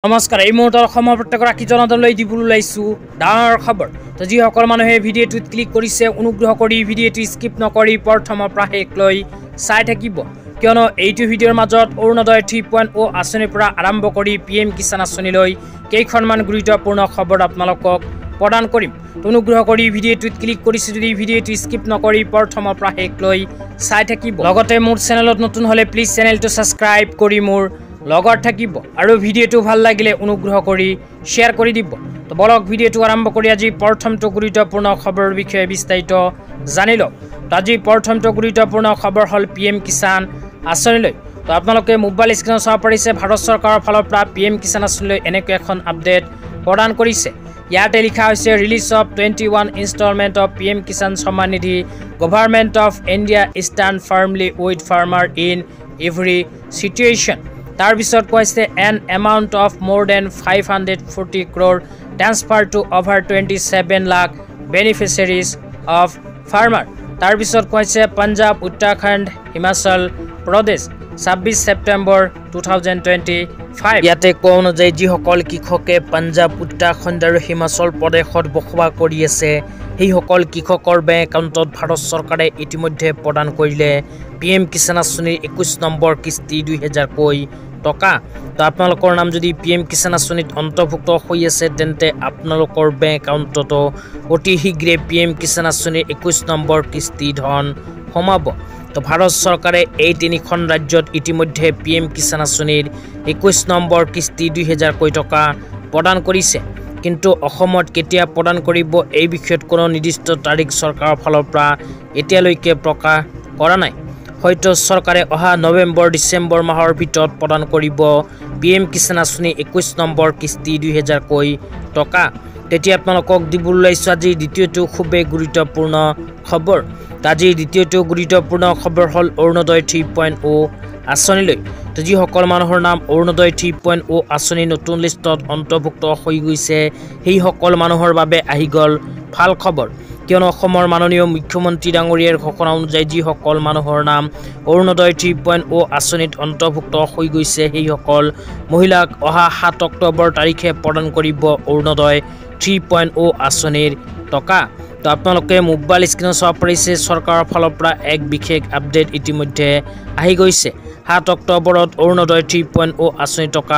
নমস্কাৰ এই মুহূৰ্তৰ অসমৰ প্ৰত্যেক ৰাখি জনতালৈ দিবলৈ ওলাইছো ডাঙৰ খবৰ তো যিসকল মানুহে ভিডিঅ'টোত ক্লিক কৰিছে অনুগ্ৰহ কৰি ভিডিঅ'টো স্কিপ নকৰি প্ৰথমৰ পৰা শেষলৈ চাই থাকিব কিয়নো এইটো ভিডিঅ'ৰ মাজত অৰুণোদয় 3.0 আঁচনিৰ পৰা আৰম্ভ কৰি PM কিষাণ আঁচনিলৈ কেইখনমান গুৰুত্বপূৰ্ণ খবৰ আপোনালোকক প্ৰদান কৰিম অনুগ্ৰহ কৰি ভিডিঅ'টোত ক্লিক কৰিছে যদি ভিডিঅ'টো স্কিপ নকৰি প্ৰথমৰ পৰা শেষলৈ চাই থাকিব লগতে মোৰ চেনেলত নতুন হলে প্লিজ চেনেলটো সাবস্ক্ৰাইব কৰি মোৰ লগৰ থাকিব আৰু ভিডিঅ'টো ভাল লাগিলে অনুগ্ৰহ কৰি শেয়াৰ কৰি দিব তো বলক ভিডিঅ'টো আৰম্ভ কৰি আজি প্ৰথমটো গুৰুত্বপূৰ্ণ খবৰৰ বিষয়ে বিস্তাৰিত জানিলো তো আজি প্ৰথমটো গুৰুত্বপূৰ্ণ খবৰ হল PM কিষাণ আঁচনিলৈ তো আপোনালোকে মোবাইল স্ক্ৰীনত চাব পাৰিছে ভাৰত চৰকাৰৰ ফালৰ পৰা PM কিষাণ আঁচনিলৈ এনেকৈ এখন আপডেট প্ৰদান কৰিছে ইয়াতে লিখা হৈছে release of 21 installment of PM Kisan Samman Nidhi government of India stand firmly with farmer in every situation তাৰ পিছত কৈছে an amount of more than 540 crore transfer to over 27 lakh beneficiaries of farmer তাৰ পিছত কৈছে পাঞ্জাব উত্তৰাখণ্ড হিমাচল প্ৰদেশ 26 সেপ্টেম্বৰ 2025 ইয়াতে কোৱা অনুযায়ী যিসকল কৃষকে পাঞ্জাব উত্তৰাখণ্ড আৰু হিমাচল প্ৰদেশত বসবাস কৰি আছে সেইসকল কৃষকৰ বেংক একাউণ্টত ভাৰত চৰকাৰে ইতিমধ্যে প্ৰদান কৰিলে PM কিষাণ আঁচনিৰ 21 নম্বৰ কিস্তি 2000 টকা তো আপোনালোকৰ নাম যদি PM কিষাণ আঁচনিত অন্তৰ্ভুক্ত হৈ আছে তেন্তে আপোনালোকৰ বেংক একাউণ্টত অতি শীঘ্ৰে PM কিষাণ আঁচনিৰ 21 নম্বৰ কিস্তি ধন সোমাব তো ভাৰত চৰকাৰে এই তিনিখন ৰাজ্যত ইতিমধ্যে PM কিষাণ আঁচনিৰ 21 নম্বৰ কিস্তি 2000 টকা প্ৰদান কৰিছে কিন্তু অসমত কেতিয়া প্ৰদান কৰিব এই বিষয়ত কোনো নিৰ্দিষ্ট তাৰিখ চৰকাৰৰ ফালৰ পৰা এতিয়ালৈকে প্ৰকাশ কৰা নাই হয়তো চৰকাৰে অহা নৱেম্বৰ ডিচেম্বৰ মাহৰ ভিতৰত প্ৰদান কৰিব PM কিষাণ আঁচনি 21 নম্বৰ কিস্তি 2000 টকা তেতিয়া আপোনালোকক দিবলৈ ওলাইছো আজি দ্বিতীয়টো খুবেই গুৰুত্বপূৰ্ণ খবৰ আজি দ্বিতীয়টো গুৰুত্বপূৰ্ণ খবৰ হল অৰুণোদয় 3.0 আঁচনিলৈ তো যিসকল মানুহৰ নাম অৰুণোদয় 3.0 আঁচনি নতুন লিষ্টত অন্তৰ্ভুক্ত হৈ গৈছে সেইসকল মানুহৰ বাবে আহি গল ভাল খবৰ কিয়নো অসমৰ মাননীয় মুখ্যমন্ত্ৰী ডাঙৰীয়াৰ ঘোষণা অনুযায়ী যিসকল মানুহৰ নাম অৰুণোদয় 3.0 আঁচনিত অন্তৰ্ভুক্ত হৈ গৈছে সেইসকল মহিলাক অহা 7 অক্টোবৰ তাৰিখে প্ৰদান কৰিব অৰুণোদয় 3.0 আঁচনিৰ টকা তো আপোনালোকে মোবাইল স্ক্ৰীনত চাব পাৰিছে চৰকাৰৰ ফালৰ পৰা এক বিশেষ আপডেট ইতিমধ্যে আহি গৈছে 7 অক্টোবৰত অৰুণোদয় 3.0 আঁচনি টকা